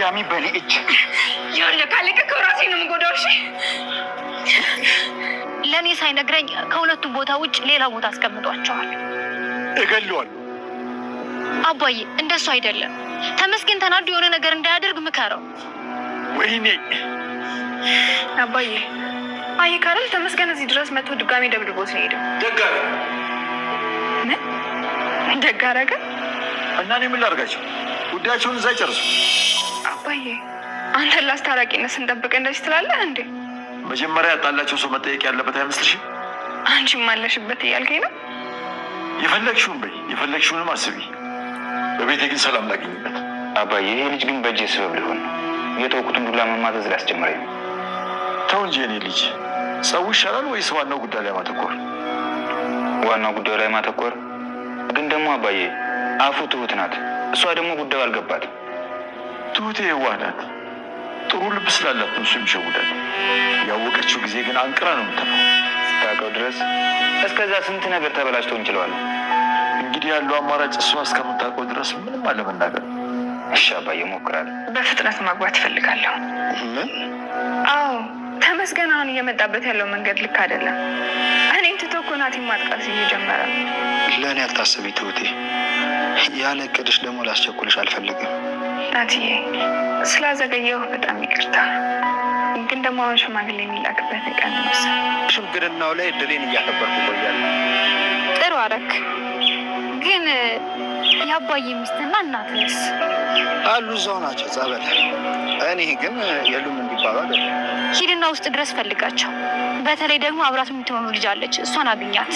ድጋሚ በኔ እጅ ያለ ካለቀ ከራሴ ነው የምጎዳው። እሺ ለእኔ ሳይነግረኝ ከሁለቱ ቦታ ውጭ ሌላ ቦታ አስቀምጧቸዋል። እገለዋለሁ። አባዬ እንደሱ አይደለም። ተመስገን ተናዶ የሆነ ነገር እንዳያደርግ ምከረው። ወይኔ አባዬ አይ ካረል ተመስገን እዚህ ድረስ መጥቶ ድጋሚ ደብድቦት ነው ሄደው። ደግ አደረገ እና እኔ ምን ላድርጋቸው? ጉዳያቸውን እዛ ይጨርሱ። አባዬ አንተን ላስታራቂነት ስንጠብቅ እንደዚህ ትላለህ እንዴ? መጀመሪያ ያጣላቸው ሰው መጠየቅ ያለበት አይመስልሽም? አንቺም አለሽበት እያልከኝ ነው? የፈለግሽውን በይ፣ የፈለግሽውንም አስቢ። በቤቴ ግን ሰላም ላገኝበት። አባዬ ይሄ ልጅ ግን በእጄ ስበብ ሊሆን ነው። የተወኩትን ዱላ መማዘዝ ሊያስጀምረኝ ነው። ተው እንጂ የኔ ልጅ፣ ሰው ይሻላል ወይስ ዋናው ጉዳይ ላይ ማተኮር? ዋናው ጉዳዩ ላይ ማተኮር ግን ደግሞ አባዬ አፉ ትሁት ናት። እሷ ደግሞ ጉዳዩ አልገባት። ትሁቴ የዋህ ናት። ጥሩ ልብ ስላላት ነው እሱ የሚሸውዳት። ያወቀችው ጊዜ ግን አንቅራ ነው የምትተፋው። እስካውቀው ድረስ እስከዛ ስንት ነገር ተበላሽቶ እንችለዋለን። እንግዲህ ያለው አማራጭ እሷ እስከምታውቀው ድረስ ምንም አለመናገር። እሺ አባዬ እሞክራለሁ። በፍጥነት ማግባት እፈልጋለሁ። ምን? አዎ ተመስገን አሁን እየመጣበት ያለው መንገድ ልክ አይደለም። እኔን ትቶ እኮ ናቲን ማጥቃት እየጀመረ ነው። ለእኔ አታስቢ ትሁቴ። ያለ እቅድሽ ደግሞ ላስቸኩልሽ አልፈልግም። ናትዬ ስላዘገየሁ በጣም ይቅርታ። ግን ደግሞ አሁን ሽማግሌ የሚላክበት ቀን መሰለኝ። ሽምግልናው ላይ እድሌን እያከበርኩ እቆያለሁ። ጥሩ አደረክ። ግን የአባዬ ሚስትና እናትስ አሉ? እዛው ናቸው ጸበል። እኔ ግን የሉም እንዲባሉ አይደለም። ሂድና ውስጥ ድረስ ፈልጋቸው። በተለይ ደግሞ አብራት የምትሆኑ ልጅ አለች፣ እሷን አግኛት።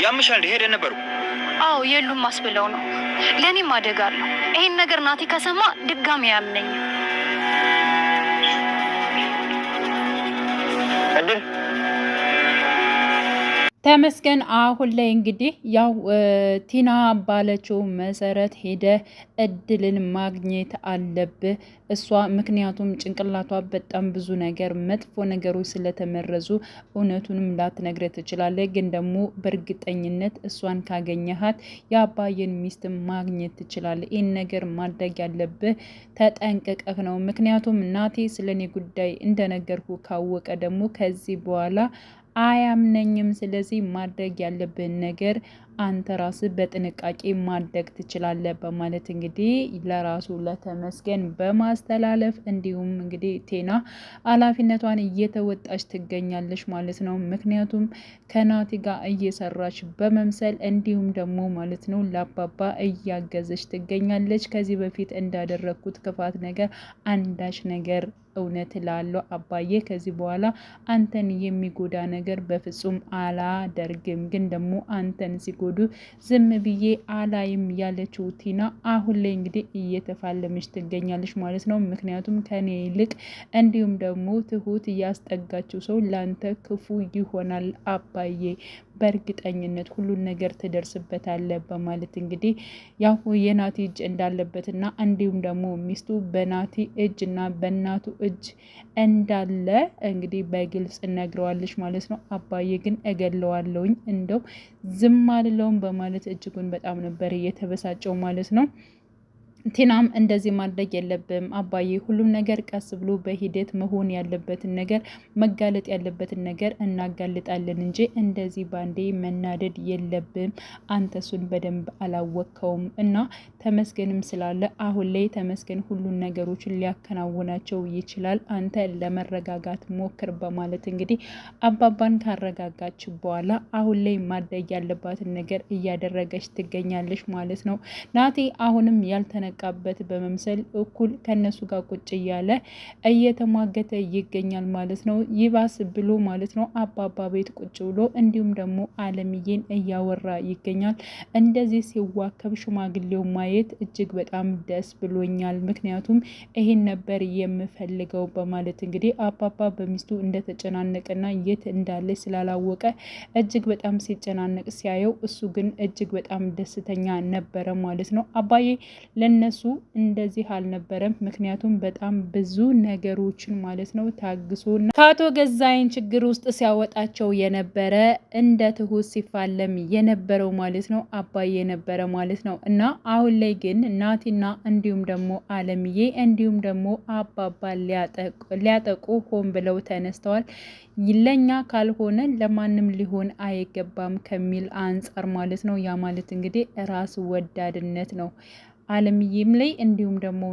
ያምሻል ሄደ ነበሩ። አዎ የሉም ማስብለው ነው። ለእኔም አደጋ አለው። ይሄን ነገር ናቲ ከሰማ ድጋሚ ያምነኝ። እድል ተመስገን አሁን ላይ እንግዲህ ያው ቲና ባለችው መሰረት ሄደ እድልን ማግኘት አለብህ። እሷ ምክንያቱም ጭንቅላቷ በጣም ብዙ ነገር መጥፎ ነገሮች ስለተመረዙ እውነቱንም ላትነግረ ትችላለህ። ግን ደግሞ በእርግጠኝነት እሷን ካገኘሃት የአባዬን ሚስት ማግኘት ትችላለህ። ይህን ነገር ማድረግ ያለብህ ተጠንቅቀህ ነው። ምክንያቱም እናቴ ስለኔ ጉዳይ እንደነገርኩ ካወቀ ደግሞ ከዚህ በኋላ አያምነኝም። ስለዚህ ማድረግ ያለብን ነገር አንተ ራስህ በጥንቃቄ ማድረግ ትችላለህ በማለት እንግዲህ ለራሱ ለተመስገን በማስተላለፍ እንዲሁም እንግዲህ ቴና ኃላፊነቷን እየተወጣች ትገኛለች ማለት ነው። ምክንያቱም ከናቲ ጋር እየሰራች በመምሰል እንዲሁም ደግሞ ማለት ነው ለአባባ እያገዘች ትገኛለች። ከዚህ በፊት እንዳደረግኩት ክፋት ነገር አንዳች ነገር እውነት ላለው አባዬ ከዚህ በኋላ አንተን የሚጎዳ ነገር በፍጹም አላደርግም፣ ግን ደግሞ አንተን ሲጎዱ ዝም ብዬ አላይም ያለችው ቲና አሁን ላይ እንግዲህ እየተፋለመች ትገኛለች ማለት ነው። ምክንያቱም ከኔ ይልቅ እንዲሁም ደግሞ ትሁት እያስጠጋችው ሰው ላንተ ክፉ ይሆናል አባዬ፣ በእርግጠኝነት ሁሉን ነገር ትደርስበታለ በማለት እንግዲህ ያው የናቲ እጅ እንዳለበትና እንዲሁም ደግሞ ሚስቱ በናቲ እጅ እና በእናቱ እጅ እንዳለ እንግዲህ በግልጽ ነግረዋለች ማለት ነው። አባዬ ግን እገለዋለሁኝ እንደው ዝም አልለውም በማለት እጅጉን በጣም ነበር የተበሳጨው ማለት ነው። ቲናም እንደዚህ ማድረግ የለብም አባዬ፣ ሁሉም ነገር ቀስ ብሎ በሂደት መሆን ያለበትን ነገር መጋለጥ ያለበትን ነገር እናጋልጣለን እንጂ እንደዚህ ባንዴ መናደድ የለብም። አንተ እሱን በደንብ አላወቅከውም እና ተመስገንም ስላለ አሁን ላይ ተመስገን ሁሉን ነገሮችን ሊያከናውናቸው ይችላል። አንተ ለመረጋጋት ሞክር በማለት እንግዲህ አባባን ካረጋጋች በኋላ አሁን ላይ ማድረግ ያለባትን ነገር እያደረገች ትገኛለች ማለት ነው። ናቲ አሁንም ያልተነ ቃበት በመምሰል እኩል ከነሱ ጋር ቁጭ እያለ እየተሟገተ ይገኛል ማለት ነው። ይባስ ብሎ ማለት ነው አባባ ቤት ቁጭ ብሎ እንዲሁም ደግሞ አለምዬን እያወራ ይገኛል። እንደዚህ ሲዋከብ ሽማግሌው ማየት እጅግ በጣም ደስ ብሎኛል፣ ምክንያቱም ይሄን ነበር የምፈልገው በማለት እንግዲህ አባባ በሚስቱ እንደተጨናነቀና የት እንዳለ ስላላወቀ እጅግ በጣም ሲጨናነቅ ሲያየው እሱ ግን እጅግ በጣም ደስተኛ ነበረ ማለት ነው። አባዬ ለነሱ እንደዚህ አልነበረም። ምክንያቱም በጣም ብዙ ነገሮችን ማለት ነው ታግሶና ከአቶ ገዛኸኝ ችግር ውስጥ ሲያወጣቸው የነበረ እንደ ትሁት ሲፋለም የነበረው ማለት ነው አባዬ ነበረ ማለት ነው። እና አሁን ላይ ግን ናቲና እንዲሁም ደግሞ አለምዬ እንዲሁም ደግሞ አባባ ሊያጠቁ ሆን ብለው ተነስተዋል። ለኛ ካልሆነ ለማንም ሊሆን አይገባም ከሚል አንጻር ማለት ነው። ያ ማለት እንግዲህ ራስ ወዳድነት ነው። አለምዬም ላይ እንዲሁም ደግሞ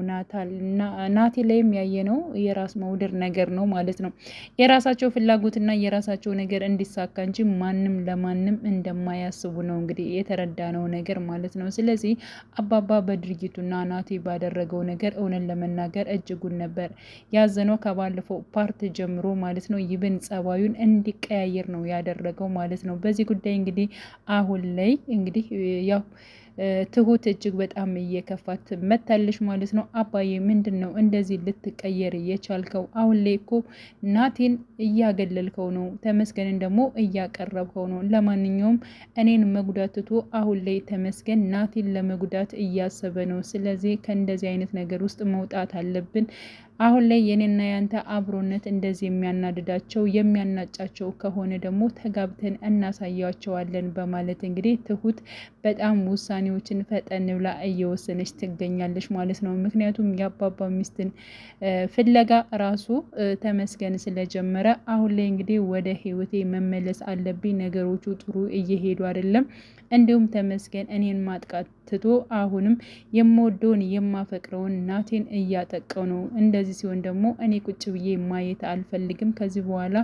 ናቲ ላይም ያየነው የራስ መውደድ ነገር ነው ማለት ነው። የራሳቸው ፍላጎትና የራሳቸው ነገር እንዲሳካ እንጂ ማንም ለማንም እንደማያስቡ ነው እንግዲህ የተረዳነው ነገር ማለት ነው። ስለዚህ አባባ በድርጊቱና ናቲ ባደረገው ነገር እውነት ለመናገር እጅጉን ነበር ያዘነው ከባለፈው ፓርት ጀምሮ ማለት ነው። ይብን ጸባዩን እንዲቀያየር ነው ያደረገው ማለት ነው። በዚህ ጉዳይ እንግዲህ አሁን ላይ እንግዲህ ያው ትሁት እጅግ በጣም እየከፋት መታለች ማለት ነው። አባዬ ምንድን ነው እንደዚህ ልትቀየር የቻልከው? አሁን ላይ እኮ ናቲን እያገለልከው ነው፣ ተመስገንን ደግሞ እያቀረብከው ነው። ለማንኛውም እኔን መጉዳት ትቶ አሁን ላይ ተመስገን ናቲን ለመጉዳት እያሰበ ነው። ስለዚህ ከእንደዚህ አይነት ነገር ውስጥ መውጣት አለብን። አሁን ላይ የኔና ያንተ አብሮነት እንደዚህ የሚያናድዳቸው የሚያናጫቸው ከሆነ ደግሞ ተጋብተን እናሳያቸዋለን በማለት እንግዲህ ትሁት በጣም ውሳኔዎችን ፈጠን ብላ እየወሰነች ትገኛለች ማለት ነው። ምክንያቱም የአባባ ሚስትን ፍለጋ ራሱ ተመስገን ስለጀመረ አሁን ላይ እንግዲህ ወደ ህይወቴ መመለስ አለብኝ፣ ነገሮቹ ጥሩ እየሄዱ አይደለም፣ እንዲሁም ተመስገን እኔን ማጥቃት ትቶ አሁንም የምወደውን የማፈቅረውን ናቴን እያጠቀው ነው። እንደዚህ ሲሆን ደግሞ እኔ ቁጭ ብዬ ማየት አልፈልግም። ከዚህ በኋላ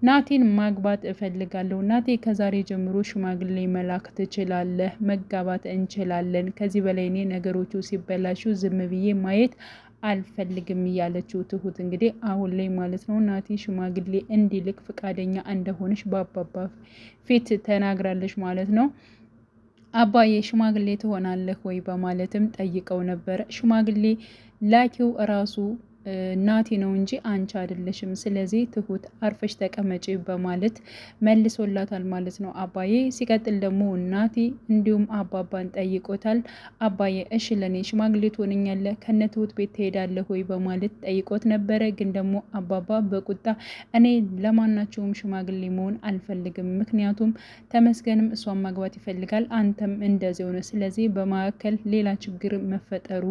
ናቴን ማግባት እፈልጋለሁ። ናቴ ከዛሬ ጀምሮ ሽማግሌ መላክ ትችላለህ፣ መጋባት እንችላለን። ከዚህ በላይ እኔ ነገሮቹ ሲበላሹ ዝም ብዬ ማየት አልፈልግም እያለችው ትሁት እንግዲህ አሁን ላይ ማለት ነው ናቲ ሽማግሌ እንዲልክ ፈቃደኛ እንደሆነች በአባባ ፊት ተናግራለች ማለት ነው። አባዬ ሽማግሌ ትሆናለህ ወይ በማለትም ጠይቀው ነበር። ሽማግሌ ላኪው ራሱ ናቲ ነው እንጂ አንቺ አይደለሽም። ስለዚህ ትሁት አርፈሽ ተቀመጪ በማለት መልሶላታል ማለት ነው አባዬ። ሲቀጥል ደግሞ ናቲ እንዲሁም አባባን ጠይቆታል። አባዬ እሺ ለኔ ሽማግሌ ትሆነኛለህ ከነ ትሁት ቤት ትሄዳለህ ወይ በማለት ጠይቆት ነበረ። ግን ደግሞ አባባ በቁጣ እኔ ለማናቸውም ሽማግሌ መሆን አልፈልግም፣ ምክንያቱም ተመስገንም እሷን ማግባት ይፈልጋል፣ አንተም እንደዚያው ነው። ስለዚህ በመካከል ሌላ ችግር መፈጠሩ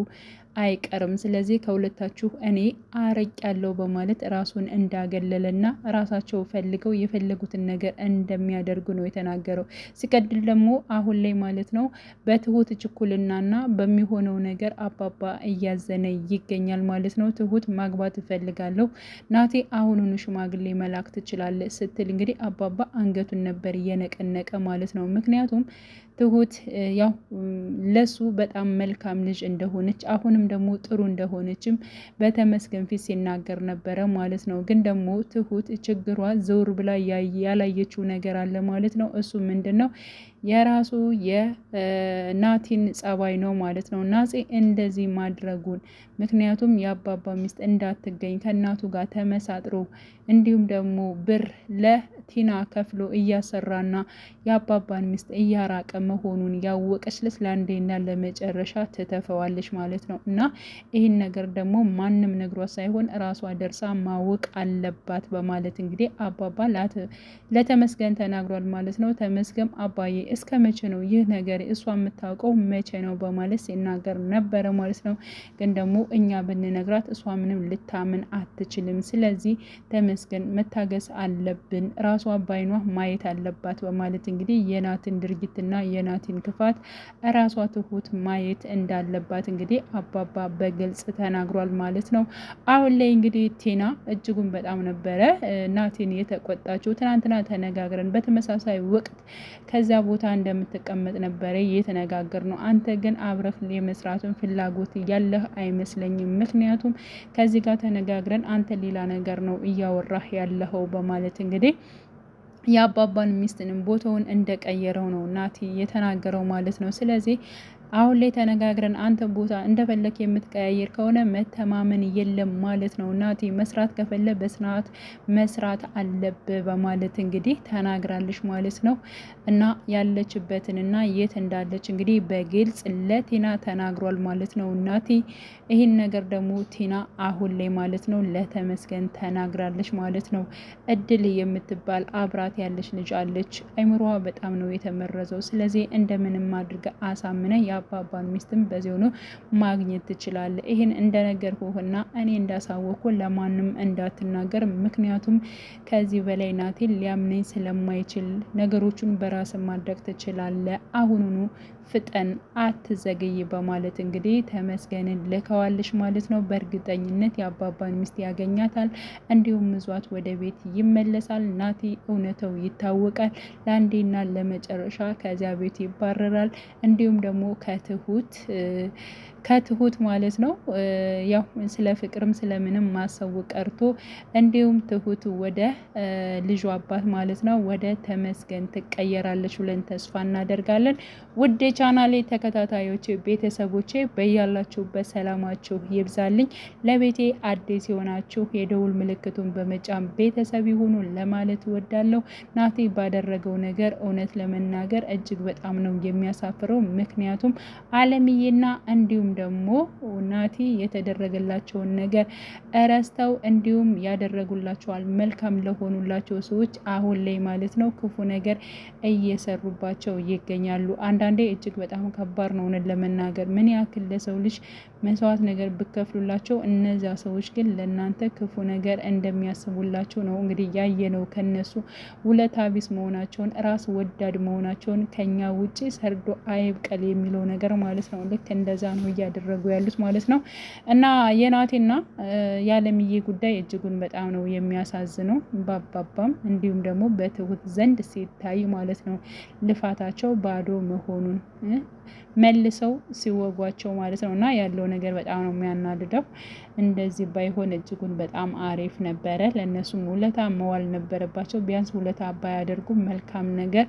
አይቀርም። ስለዚህ ከሁለታችሁ እኔ አረቅ ያለው በማለት ራሱን እንዳገለለና ራሳቸው ፈልገው የፈለጉትን ነገር እንደሚያደርጉ ነው የተናገረው። ሲቀጥል ደግሞ አሁን ላይ ማለት ነው በትሁት ችኩልናና በሚሆነው ነገር አባባ እያዘነ ይገኛል ማለት ነው። ትሁት ማግባት እፈልጋለሁ ናቴ አሁኑኑ ሽማግሌ መላክ ትችላለህ ስትል እንግዲህ አባባ አንገቱን ነበር እየነቀነቀ ማለት ነው። ምክንያቱም ትሁት ያው ለሱ በጣም መልካም ልጅ እንደሆነች አሁንም ደግሞ ጥሩ እንደሆነችም በተመስገን ፊት ሲናገር ነበረ ማለት ነው። ግን ደግሞ ትሁት ችግሯ ዘውር ብላ ያላየችው ነገር አለ ማለት ነው። እሱ ምንድን ነው? የራሱ የናቲን ጸባይ ነው ማለት ነው። ናፄ እንደዚህ ማድረጉን ምክንያቱም የአባባ ሚስት እንዳትገኝ ከእናቱ ጋር ተመሳጥሮ እንዲሁም ደግሞ ብር ለቲና ከፍሎ እያሰራና የአባባን ሚስት እያራቀ መሆኑን ያወቀች ለአንዴና ለመጨረሻ ትተፈዋለች ማለት ነው። እና ይህን ነገር ደግሞ ማንም ነግሯት ሳይሆን ራሷ ደርሳ ማወቅ አለባት በማለት እንግዲህ አባባ ለተመስገን ተናግሯል ማለት ነው። ተመስገን አባዬ እስከ መቼ ነው ይህ ነገር እሷ የምታውቀው መቼ ነው በማለት ሲናገር ነበረ ማለት ነው። ግን ደግሞ እኛ ብንነግራት እሷ ምንም ልታምን አትችልም። ስለዚህ ተመስገን መታገስ አለብን፣ ራሷ ባይኗ ማየት አለባት በማለት እንግዲህ የናትን ድርጊትና የናትን ክፋት ራሷ ትሁት ማየት እንዳለባት እንግዲህ አባባ በግልጽ ተናግሯል ማለት ነው። አሁን ላይ እንግዲህ ቲና እጅጉን በጣም ነበረ ናቲን የተቆጣችው። ትናንትና ተነጋግረን በተመሳሳይ ወቅት ከዛ ቦታ እንደምትቀመጥ ነበረ እየተነጋገር ነው። አንተ ግን አብረህ የመስራቱን ፍላጎት ያለህ አይመስለኝም። ምክንያቱም ከዚህ ጋር ተነጋግረን አንተ ሌላ ነገር ነው እያወራህ ያለኸው በማለት እንግዲህ የአባባን ሚስትንም ቦታውን እንደቀየረው ነው ናቲ የተናገረው ማለት ነው። ስለዚህ አሁን ላይ ተነጋግረን አንተ ቦታ እንደፈለክ የምትቀያየር ከሆነ መተማመን የለም ማለት ነው። ናቲ መስራት ከፈለ በስርዓት መስራት አለብህ በማለት እንግዲህ ተናግራለች ማለት ነው። እና ያለችበትንና የት እንዳለች እንግዲህ በግልጽ ለቲና ተናግሯል ማለት ነው ናቲ። ይህን ነገር ደግሞ ቲና አሁን ላይ ማለት ነው ለተመስገን ተናግራለች ማለት ነው። እድል የምትባል አብራት ያለች ልጅ አለች። አይምሮዋ በጣም ነው የተመረዘው። ስለዚህ እንደምንም አድርገ አሳምነ የአባባን ሚስትም በዚህ ሆኖ ማግኘት ትችላለህ። ይህን እንደነገርኩህና እኔ እንዳሳወቅኩ ለማንም እንዳትናገር፣ ምክንያቱም ከዚህ በላይ ናቲን ሊያምነኝ ስለማይችል ነገሮቹን በራስ ማድረግ ትችላለህ። አሁኑኑ ፍጠን፣ አትዘገይ በማለት እንግዲህ ተመስገንን ልከዋለች ማለት ነው። በእርግጠኝነት የአባባን ሚስት ያገኛታል፣ እንዲሁም ምዟት ወደ ቤት ይመለሳል። ናቲ እውነተው ይታወቃል። ለአንዴና ለመጨረሻ ከዚያ ቤት ይባረራል። እንዲሁም ደግሞ ከትሁት ማለት ነው ያው ስለ ፍቅርም ስለምንም ማሰቡ ቀርቶ እንዲሁም ትሁት ወደ ልጁ አባት ማለት ነው ወደ ተመስገን ትቀየራለች ብለን ተስፋ እናደርጋለን። ውድ ቻናሌ ተከታታዮች ቤተሰቦቼ በያላችሁበት ሰላማችሁ ይብዛልኝ። ለቤቴ አዲስ የሆናችሁ የደውል ምልክቱን በመጫን ቤተሰብ ይሁኑ ለማለት እወዳለሁ። ናቲ ባደረገው ነገር እውነት ለመናገር እጅግ በጣም ነው የሚያሳፍረው። ምክንያቱም አለምዬና እንዲሁም ደግሞ ናቲ የተደረገላቸውን ነገር እረስተው እንዲሁም ያደረጉላቸዋል መልካም ለሆኑላቸው ሰዎች አሁን ላይ ማለት ነው ክፉ ነገር እየሰሩባቸው ይገኛሉ። አንዳንዴ እጅግ በጣም ከባድ ነው እውነት ለመናገር ምን ያክል ለሰው ልጅ መስዋዕት ነገር ብከፍሉላቸው እነዚያ ሰዎች ግን ለእናንተ ክፉ ነገር እንደሚያስቡላቸው ነው እንግዲህ ያየነው። ከነሱ ውለታ ቢስ መሆናቸውን ራስ ወዳድ መሆናቸውን ከኛ ውጪ ሰርዶ አይብቀል የሚለው ነገር ማለት ነው። ልክ እንደዛ ነው እያደረጉ ያሉት ማለት ነው። እና የናቴና የአለምዬ ጉዳይ እጅጉን በጣም ነው የሚያሳዝነው። በአባባም እንዲሁም ደግሞ በትሁት ዘንድ ሲታይ ማለት ነው ልፋታቸው ባዶ መሆኑን መልሰው ሲወጓቸው ማለት ነው። እና ያለው ነገር በጣም ነው የሚያናድደው። እንደዚህ ባይሆን እጅጉን በጣም አሪፍ ነበረ። ለእነሱም ውለታ መዋል ነበረባቸው። ቢያንስ ውለታ ባያደርጉም መልካም ነገር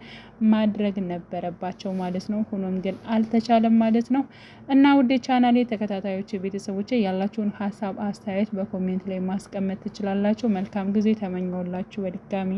ማድረግ ነበረባቸው ማለት ነው። ሆኖም ግን አልተቻለም ማለት ነው። እና ውድ ቻናሌ ተከታታዮች ቤተሰቦች ያላችሁን ሀሳብ አስተያየት በኮሜንት ላይ ማስቀመጥ ትችላላችሁ። መልካም ጊዜ ተመኘውላችሁ በድጋሚ